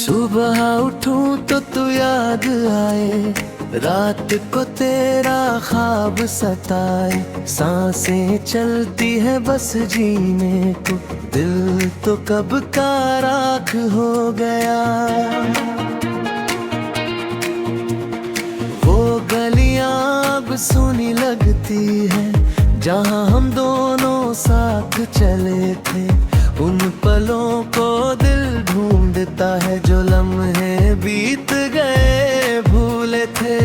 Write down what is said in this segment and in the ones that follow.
सुबह उठूं तो तू याद आए, रात को तेरा ख्वाब सताए। सांसें चलती है बस जीने को, दिल तो कब का राख हो गया। वो गलियां अब सूनी लगती है जहां हम दोनों साथ चले थे। उन पलों को दिल ढूंढता है जो लम्हे बीत गए भूले थे।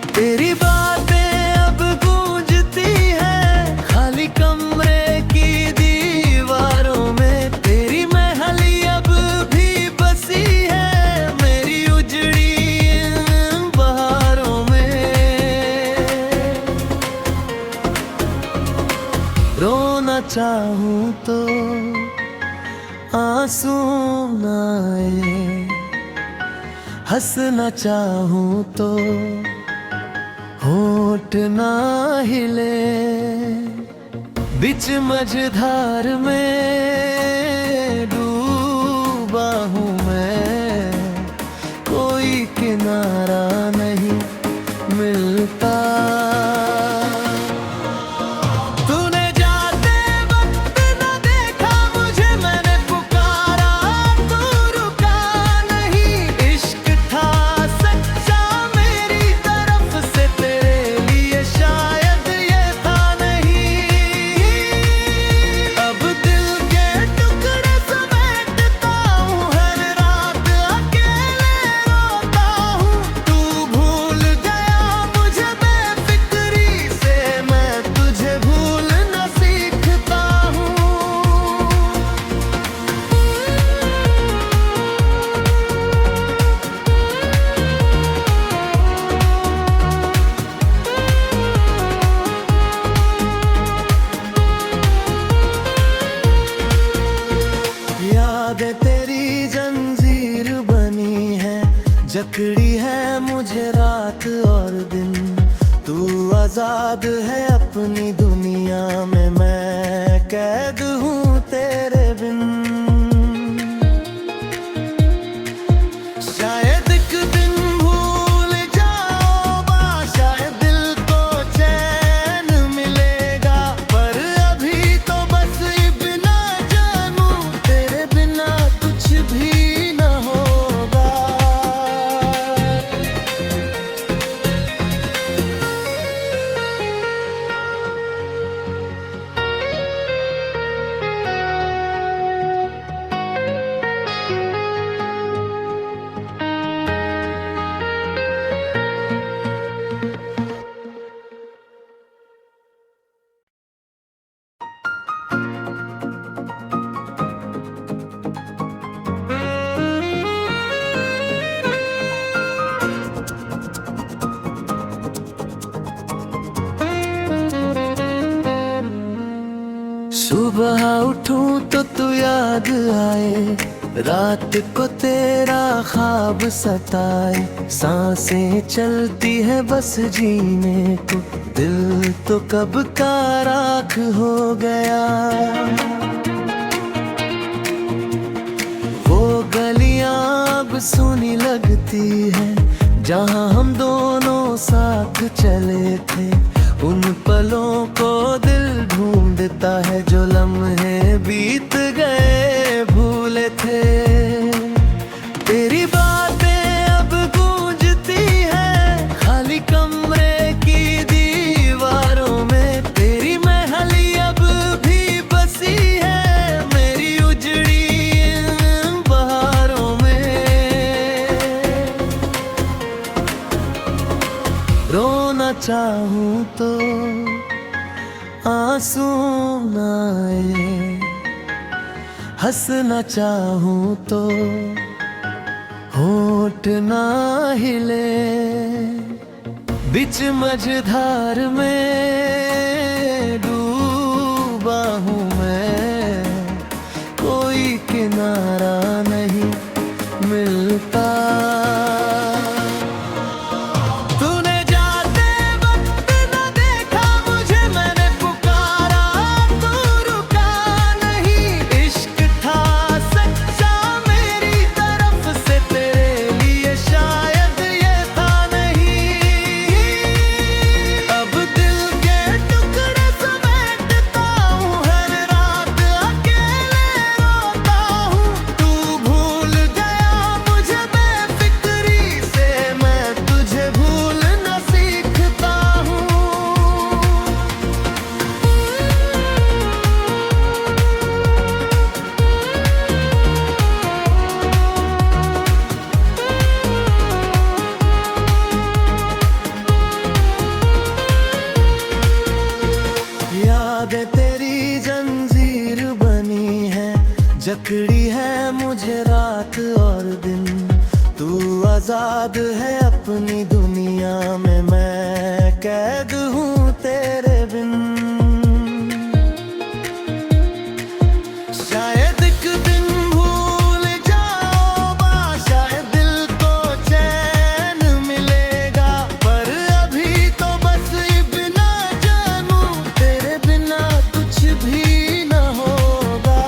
तेरी बातें अब गूंजती है खाली कमरे की दीवारों में। तेरी महली अब भी बसी है मेरी उजड़ी इन बहारों में। रोना चाहूं तो आंसू न आए, हंसना चाहूं तो होठ ना हिले। बीच मझधार में डूबा हूँ मैं, कोई किनारा नहीं मिलता। तेरी जंजीर बनी है, जकड़ी है मुझे रात और दिन। तू आजाद है अपनी दुनिया में, मैं कैद हूँ तेरे बिन। शायद एक दिन भूल जाओगा, शायद दिल को चैन मिलेगा, पर अभी तो बस बिना जानू तेरे बिना कुछ भी न होगा। सुबह उठूं तो तू याद आए, रात को तेरा ख्वाब सताए। सांसें चलती है बस जीने को, दिल तो कब का राख हो गया। वो गलियां अब सूनी लगती है जहां हम दोनों साथ चले थे। उन पलों को दिल ढूंढता है जो लम्हे बीत गए भूले थे। तेरी बातें अब गूंजती है खाली कमरे की दीवारों में। तेरी महली अब भी बसी है मेरी उजड़ी इन बहारों में। रोना चाहूं तो आंसू न आए, हंसना चाहूं तो होठ ना हिले। बीच मझधार में डूबा हूँ मैं, कोई किनारा नहीं मिलता। है मुझे रात और दिन, तू आजाद है अपनी दुनिया में, मैं कैद हूँ तेरे बिन। शायद एक दिन भूल जाओगा, शायद दिल को चैन मिलेगा, पर अभी तो बस इतना जानू तेरे बिना कुछ भी न होगा।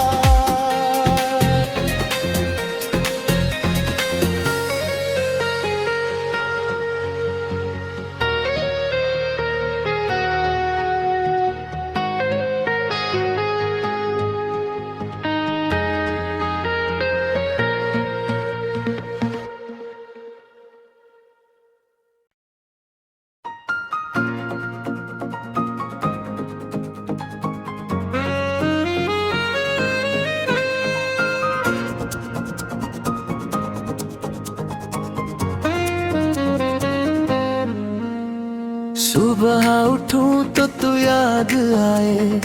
सुबह उठूं तो तू याद आए,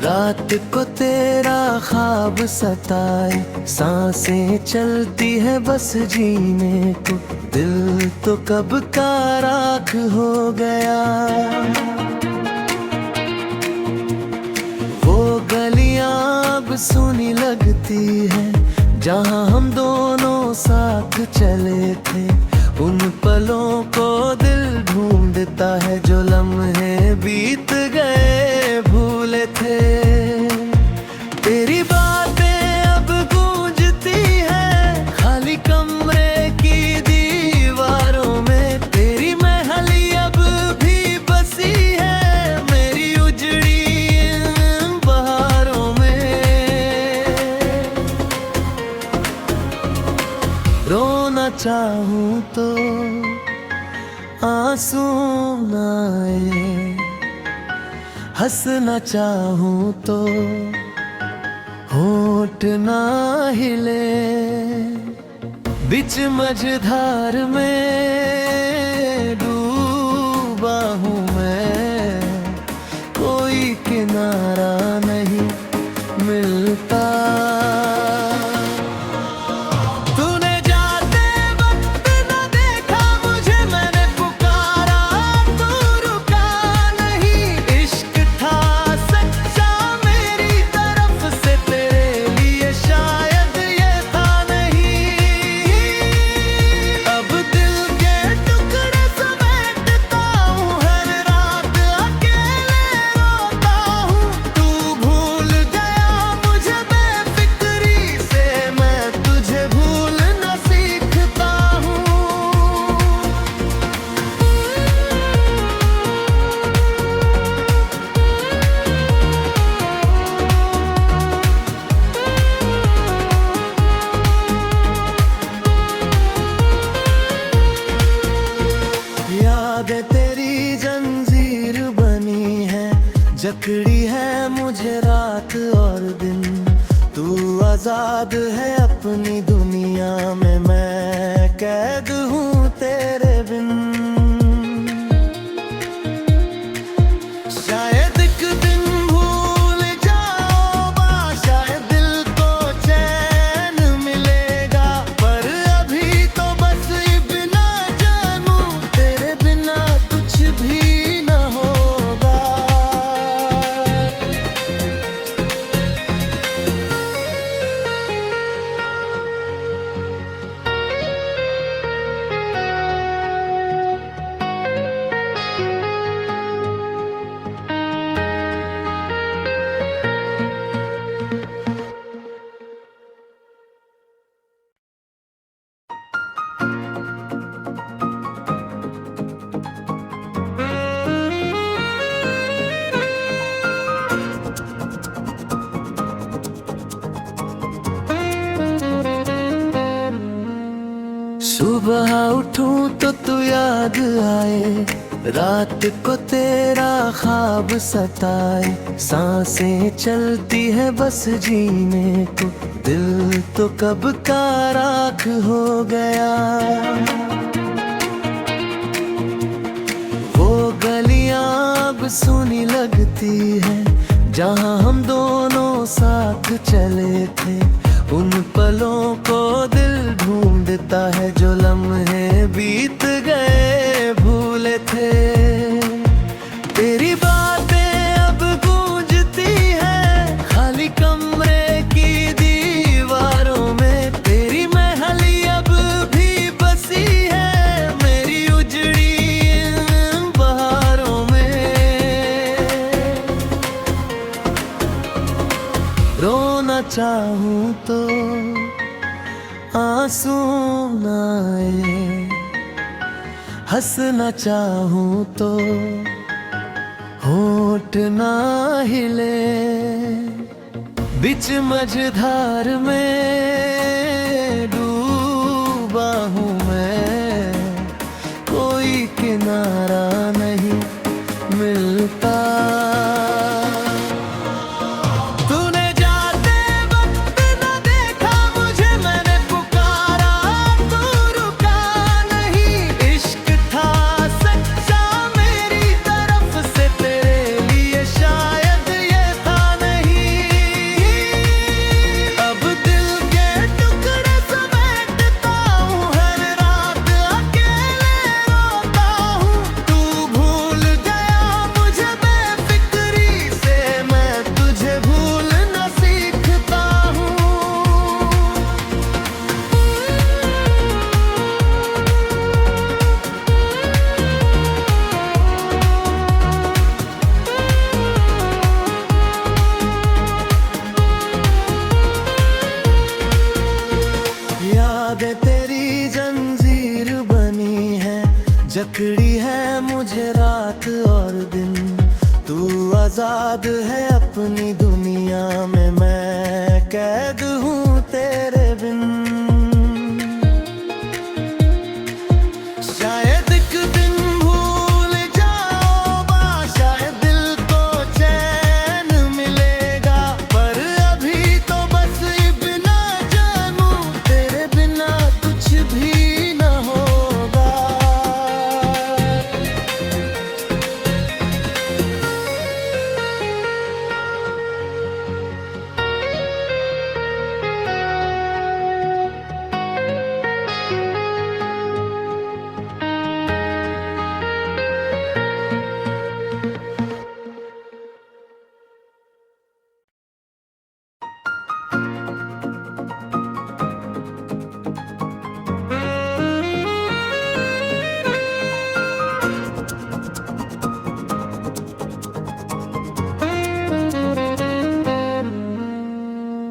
रात को तेरा ख्वाब सताए, सांसें चलती है बस जीने को, दिल तो कब का राख हो गया। वो गलियां अब सूनी लगती है जहां हम दोनों साथ चले थे, उन पलों को दिल ढूंढता है जो लम्हे बीत गए भूले थे। तेरी बातें अब गूंजती हैं खाली कमरे की दीवारों में, तेरी महली अब भी बसी है मेरी उजड़ी इन बहारों में। रोना चाहूं तो आंसू न आए, हंसना चाहूं तो होठ ना हिले, बीच मझधार में डूबा हूँ मैं, कोई किनारा नहीं मिलता। यादें तेरी जंजीर बनी है, जकड़ी है मुझे रात और दिन, तू आजाद है अपनी दुनिया में, मैं कैद हूँ तेरे बिन। शायद एक दिन भूल जाओगा, शायद दिल को चैन मिलेगा, पर अभी तो बस इतना जानू तेरे बिना कुछ भी न होगा। सुबह उठूं तो तू याद आए, रात को तेरा ख्वाब सताए, सांसें चलती है बस जीने को, दिल तो कब का राख हो गया। वो गलियां अब सूनी लगती है जहां हम दोनों साथ चले थे, उन पलों को दिल ढूंढता है जो लम्हे बीत गए भूले थे। तेरी बातें अब गूंजती हैं खाली कमरे की दीवारों में। तेरी महली अब भी बसी है मेरी उजड़ी इन बहारों में। रोना चाहूं तो आंसू न आए, हंसना चाहूं तो होठ ना हिले। बीच मझधार में डूबा हूँ मैं, कोई किनारा नहीं मिलता। यादें तेरी जंजीर बनी है, जकड़ी है मुझे रात और दिन। तू आजाद है अपनी दुनिया में, मैं कैद हूँ तेरे बिन। शायद एक दिन भूल जाओगा, शायद दिल को चैन मिलेगा, पर अभी तो बस इतना जानू तेरे बिना कुछ भी न होगा।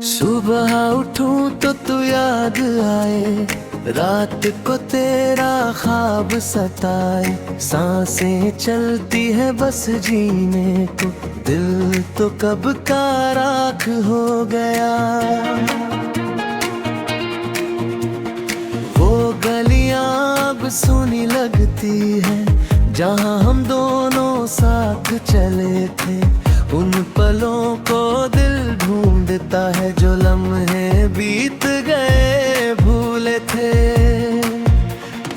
सुबह उठूं तो तू याद आए, रात को तेरा ख्वाब सताए। सांसें चलती है बस जीने को, दिल तो कब का राख हो गया। वो गलियां अब सुनी लगती है जहां हम दोनों साथ चले थे। उन पलों को दिल ढूंढता है जो लम्हे बीत गए भूले थे।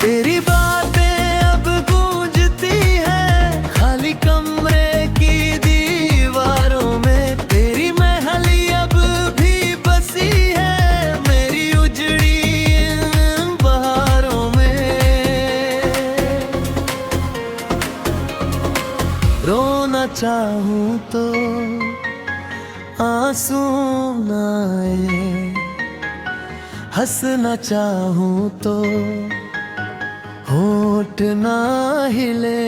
तेरी बातें अब गूंजती हैं खाली कमरे की दीवारों में। तेरी महली अब भी बसी है मेरी उजड़ी इन बहारों में। रोना चाहूं तो आंसू न आए, हंसना चाहूं तो होठ ना हिले।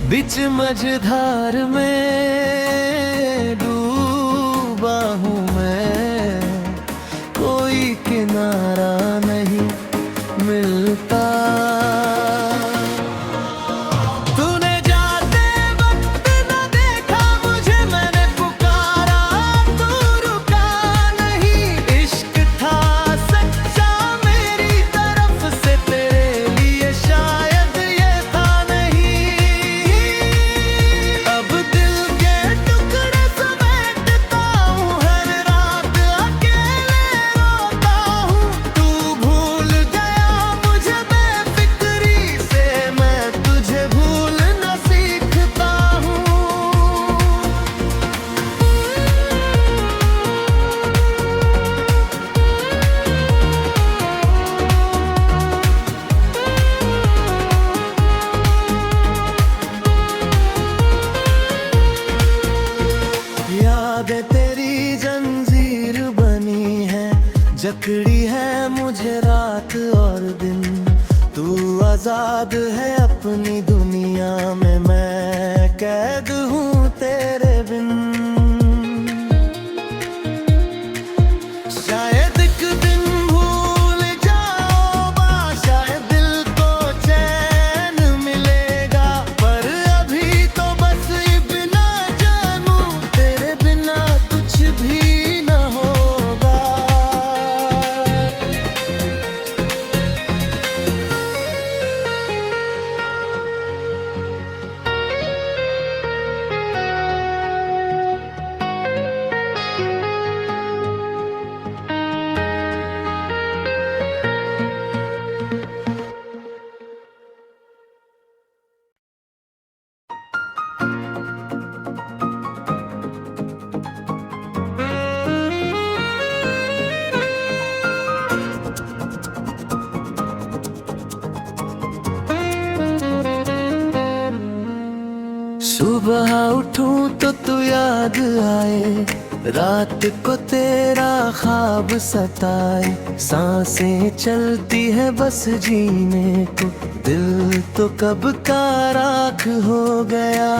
बीच मझधार में डूबा हूँ मैं, कोई किनारा नहीं मिलता। जकड़ी है मुझे रात और दिन, तू आजाद है अपनी दुनिया में, मैं कैद हूँ तेरे बिन। शायद एक दिन भूल जाओगा, शायद दिल को चैन मिलेगा, पर अभी तो बस बिना जानू तेरे बिना कुछ भी न होगा। सुबह उठूं तो तू याद आए, रात को तेरा ख्वाब सताए, सांसें चलती है बस जीने को, दिल तो कब का राख हो गया।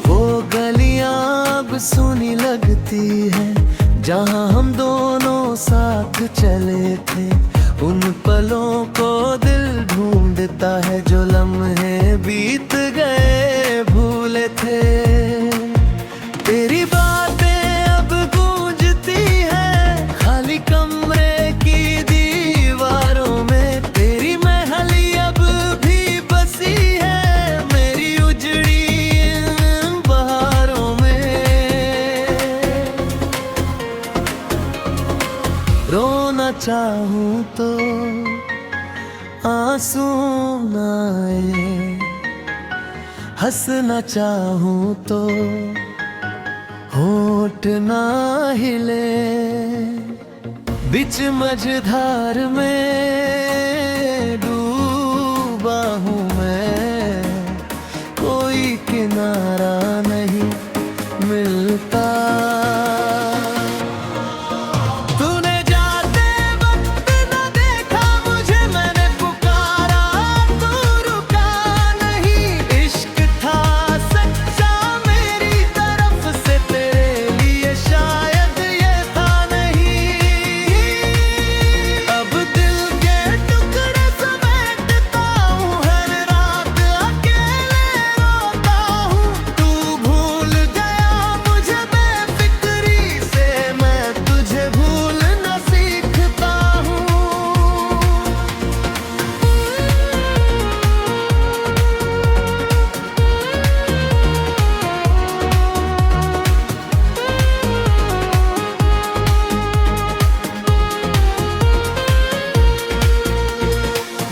वो गलियां अब सूनी लगती है जहां हम दोनों साथ चले थे, उन पलों को दिल ढूंढता है जो लम्हे बीत गए भूले थे। तेरी बातें अब गूंजती है खाली कमरे की दीवारों में, तेरी महली अब भी बसी है मेरी उजड़ी इन बहारों में। रोना चाहूं तो आंसू न आए, हंसना चाहूं तो होठ ना हिले, बीच मझधार में डूबा हूँ मैं, कोई किनारा नहीं मिलता।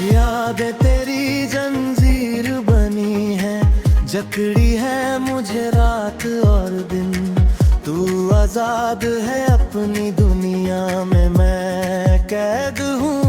यादें तेरी जंजीर बनी है, जकड़ी है मुझे रात और दिन, तू आजाद है अपनी दुनिया में, मैं कैद हूँ